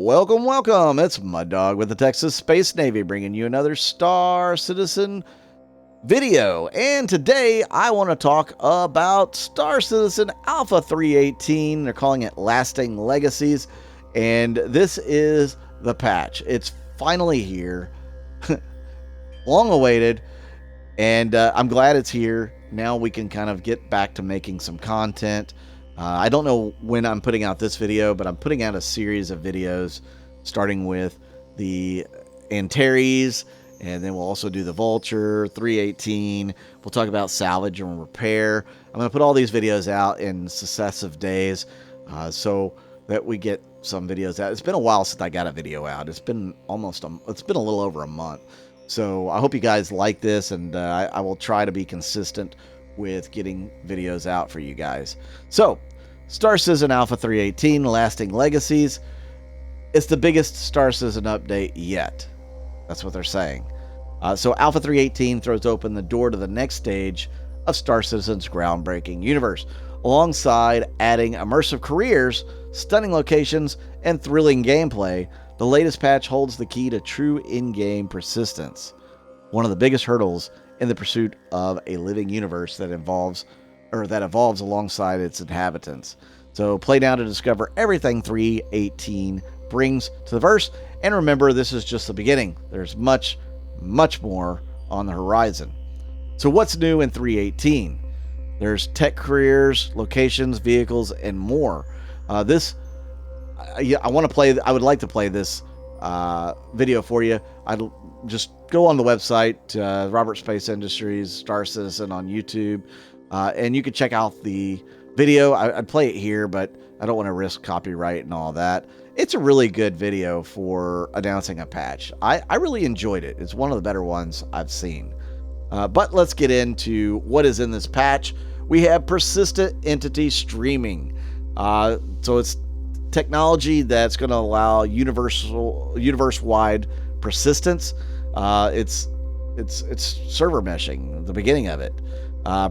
Welcome, welcome. It's Mud Dog with the Texas Space Navy bringing you another Star Citizen video. And today I want to talk about Star Citizen Alpha 318. They're calling it Lasting Legacies. And this is the patch. It's finally here. Long awaited. And I'm glad it's here. Now we can kind of get back to making some content. I don't know when I'm putting out this video, but I'm putting out a series of videos starting with the Antares, and then we'll also do the Vulture, 318. We'll talk about salvage and repair. I'm going to put all these videos out in successive days so that we get some videos out. It's been a while since I got a video out. It's been it's been a little over a month. So I hope you guys like this, and I will try to be consistent with getting videos out for you guys. So, Star Citizen Alpha 318, Lasting Legacies. It's the biggest Star Citizen update yet. That's what they're saying. So Alpha 318 throws open the door to the next stage of Star Citizen's groundbreaking universe, alongside adding immersive careers, stunning locations, and thrilling gameplay. The latest patch holds the key to true in-game persistence, one of the biggest hurdles in the pursuit of a living universe that evolves alongside its inhabitants. So play now to discover everything 318 brings to the verse, and remember, this is just the beginning. There's much, much more on the horizon. So what's new in 318? There's tech careers, locations, vehicles, and more. I would like to play this video for you. I'd just go on the website, Robert Space Industries, Star Citizen on YouTube, and you can check out the video. I'd play it here, but I don't want to risk copyright and all that. It's a really good video for announcing a patch. I really enjoyed it. It's one of the better ones I've seen. But let's get into what is in this patch. We have persistent entity streaming. So it's technology that's going to allow universe-wide persistence. It's server meshing, the beginning of it.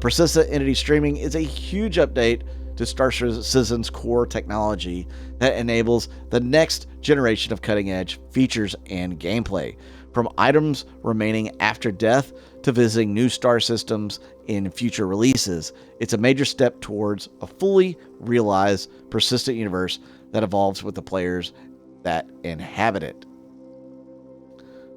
Persistent entity streaming is a huge update to Star Citizen's core technology that enables the next generation of cutting-edge features and gameplay. From items remaining after death to visiting new star systems in future releases, it's a major step towards a fully realized persistent universe that evolves with the players that inhabit it.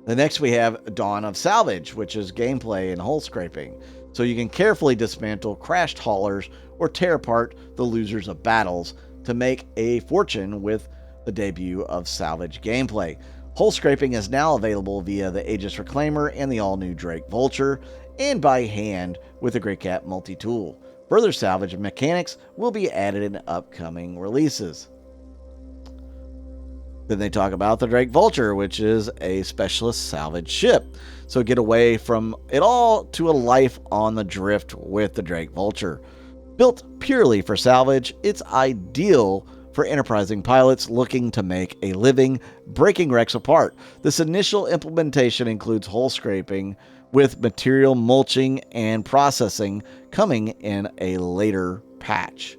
The next we have Dawn of Salvage, which is gameplay and hull scraping. So you can carefully dismantle crashed haulers or tear apart the losers of battles to make a fortune with the debut of Salvage gameplay. Hull scraping is now available via the Aegis Reclaimer and the all-new Drake Vulture, and by hand with the Grey Cat multi-tool. Further salvage mechanics will be added in upcoming releases. Then they talk about the Drake Vulture, which is a specialist salvage ship. So get away from it all to a life on the drift with the Drake Vulture. Built purely for salvage, it's ideal for enterprising pilots looking to make a living breaking wrecks apart. This initial implementation includes hull scraping, with material mulching and processing coming in a later patch.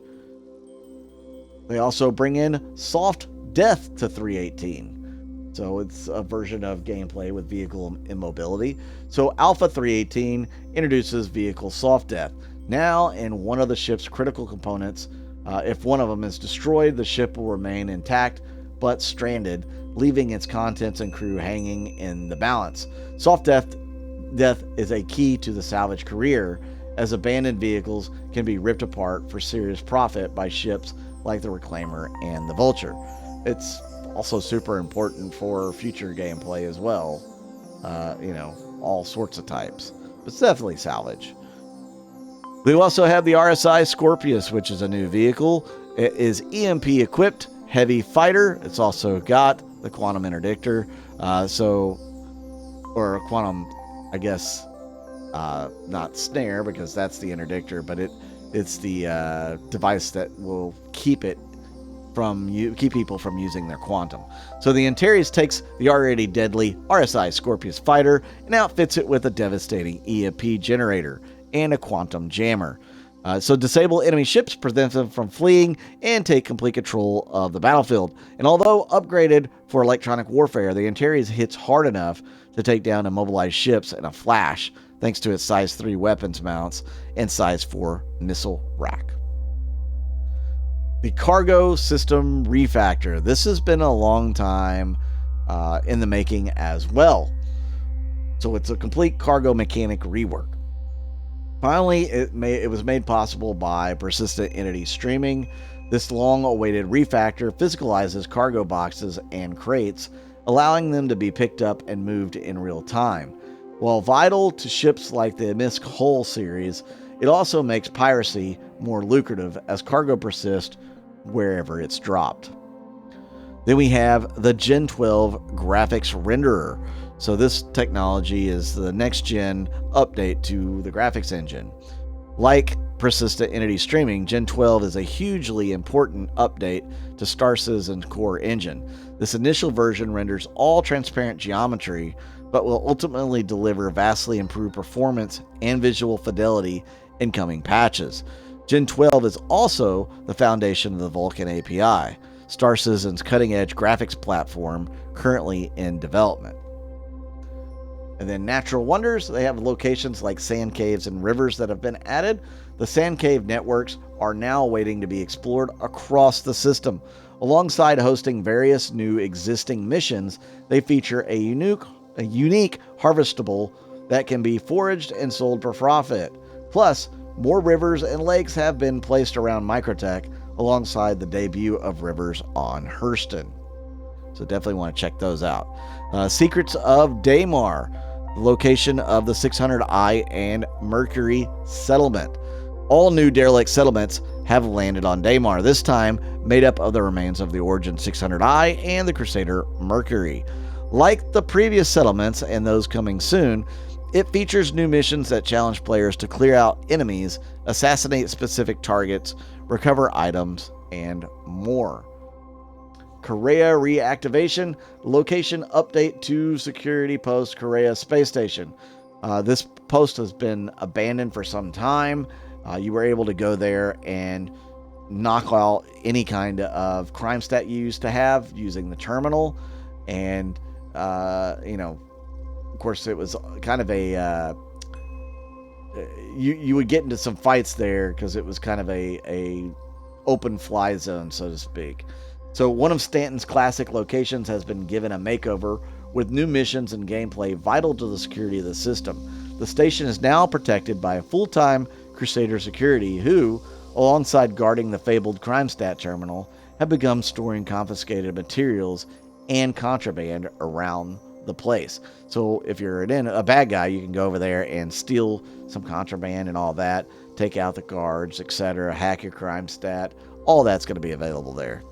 They also bring in soft death to 318. So it's a version of gameplay with vehicle immobility. So Alpha 318 introduces vehicle soft death. Now, in one of the ship's critical components, if one of them is destroyed, the ship will remain intact but stranded, leaving its contents and crew hanging in the balance. Soft death is a key to the salvage career, as abandoned vehicles can be ripped apart for serious profit by ships like the Reclaimer and the Vulture. It's also super important for future gameplay as well. All sorts of types. But it's definitely salvage. We also have the RSI Scorpius, which is a new vehicle. It is EMP equipped, heavy fighter. It's also got the quantum interdictor. Or quantum, I guess, not snare, because that's the interdictor, but it's the device that will keep people from using their quantum. So the Antares takes the already deadly RSI Scorpius fighter and outfits it with a devastating EMP generator and a quantum jammer. So disable enemy ships, prevent them from fleeing, and take complete control of the battlefield. And although upgraded for electronic warfare, the Antares hits hard enough to take down immobilized ships in a flash, thanks to its size 3 weapons mounts and size 4 missile rack. The cargo system refactor. This has been a long time in the making as well. So it's a complete cargo mechanic rework. Finally, it was made possible by persistent entity streaming. This long-awaited refactor physicalizes cargo boxes and crates, allowing them to be picked up and moved in real time. While vital to ships like the Amisk Hull series, it also makes piracy more lucrative as cargo persists wherever it's dropped. Then we have the Gen 12 graphics renderer. So this technology is the next gen update to the graphics engine. Like persistent entity streaming, Gen 12 is a hugely important update to Star Citizen's core engine. This initial version renders all transparent geometry, but will ultimately deliver vastly improved performance and visual fidelity in coming patches. Gen 12 is also the foundation of the Vulcan API, Star Citizen's cutting-edge graphics platform currently in development. And then natural wonders, they have locations like sand caves and rivers that have been added. The sand cave networks are now waiting to be explored across the system. Alongside hosting various new existing missions, they feature a unique harvestable that can be foraged and sold for profit. Plus, more rivers and lakes have been placed around Microtech alongside the debut of rivers on Hurston. So definitely want to check those out. Secrets of Daymar, the location of the 600I and Mercury settlement. All new derelict settlements have landed on Daymar, this time made up of the remains of the Origin 600I and the Crusader Mercury. Like the previous settlements and those coming soon, it features new missions that challenge players to clear out enemies, assassinate specific targets, recover items, and more. Correa reactivation, location update to security post Correa space station. This post has been abandoned for some time. You were able to go there and knock out any kind of crime stat you used to have using the terminal. And, of course, it was kind of a... you would get into some fights there because it was kind of a open fly zone, so to speak. So one of Stanton's classic locations has been given a makeover with new missions and gameplay vital to the security of the system. The station is now protected by a full-time Crusader security who, alongside guarding the fabled crime stat terminal, have begun storing confiscated materials and contraband around the place. So if you're a bad guy, you can go over there and steal some contraband and all that, take out the guards, etc., hack your crime stat. All that's going to be available there.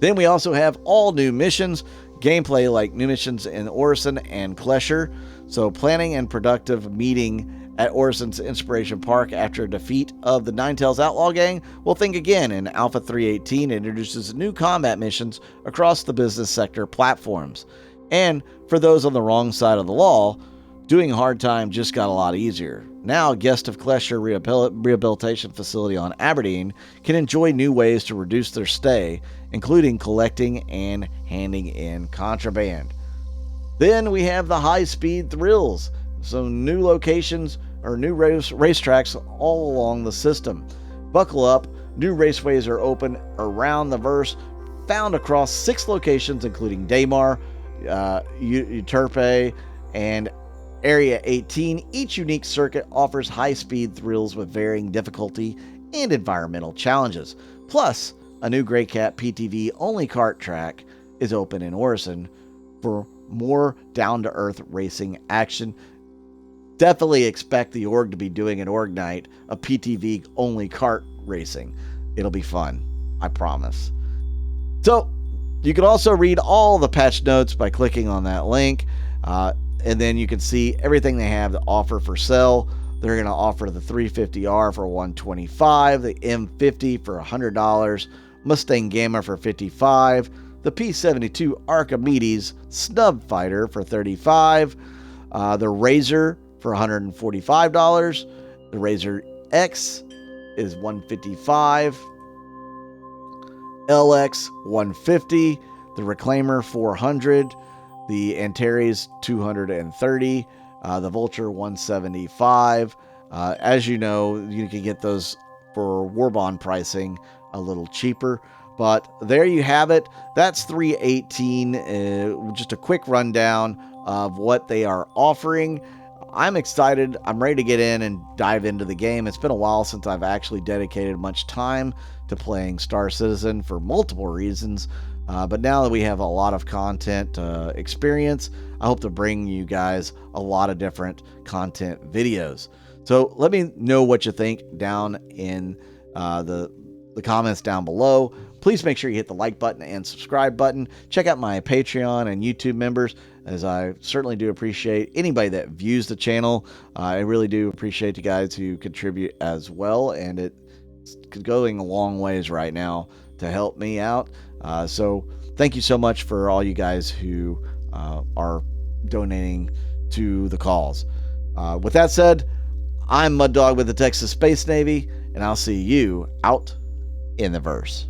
Then we also have all new missions, gameplay like new missions in Orison and Klesher. So planning and productive meeting at Orison's Inspiration Park after a defeat of the Ninetales Outlaw Gang. Well, think again. In Alpha 318 introduces new combat missions across the business sector platforms. And for those on the wrong side of the law, doing hard time just got a lot easier. Now, guests of Klesher Rehabilitation Facility on Aberdeen can enjoy new ways to reduce their stay, including collecting and handing in contraband. Then we have the high-speed thrills. So new locations or new racetracks all along the system. Buckle up, new raceways are open around the verse, found across 6 locations including Daymar, Euterpe, and Area 18. Each unique circuit offers high-speed thrills with varying difficulty and environmental challenges. Plus, a new Grey Cat PTV only kart track is open in Orison for more down-to-earth racing action. Definitely expect the org to be doing an org night of PTV only kart racing. It'll be fun, I promise. So, you can also read all the patch notes by clicking on that link. And then you can see everything they have to offer for sale. They're going to offer the 350R for $125, the M50 for $100, Mustang Gamma for $55, the P72 Archimedes Snub Fighter for $35, the Razor for $145, the Razor X is 155, LX 150, the Reclaimer 400, the Antares 230, the Vulture 175. As you know, you can get those for war bond pricing a little cheaper. But there you have it. That's 318. Just a quick rundown of what they are offering. I'm excited. I'm ready to get in and dive into the game. It's been a while since I've actually dedicated much time to playing Star Citizen for multiple reasons. But now that we have a lot of content experience, I hope to bring you guys a lot of different content videos. So let me know what you think down in the comments down below. Please make sure you hit the like button and subscribe button. Check out my Patreon and YouTube members, as I certainly do appreciate anybody that views the channel. I really do appreciate you guys who contribute as well, and it's going a long ways right now to help me out. So thank you so much for all you guys who are donating to the cause. With that said, I'm Mud Dog with the Texas Space Navy, and I'll see you out in the verse.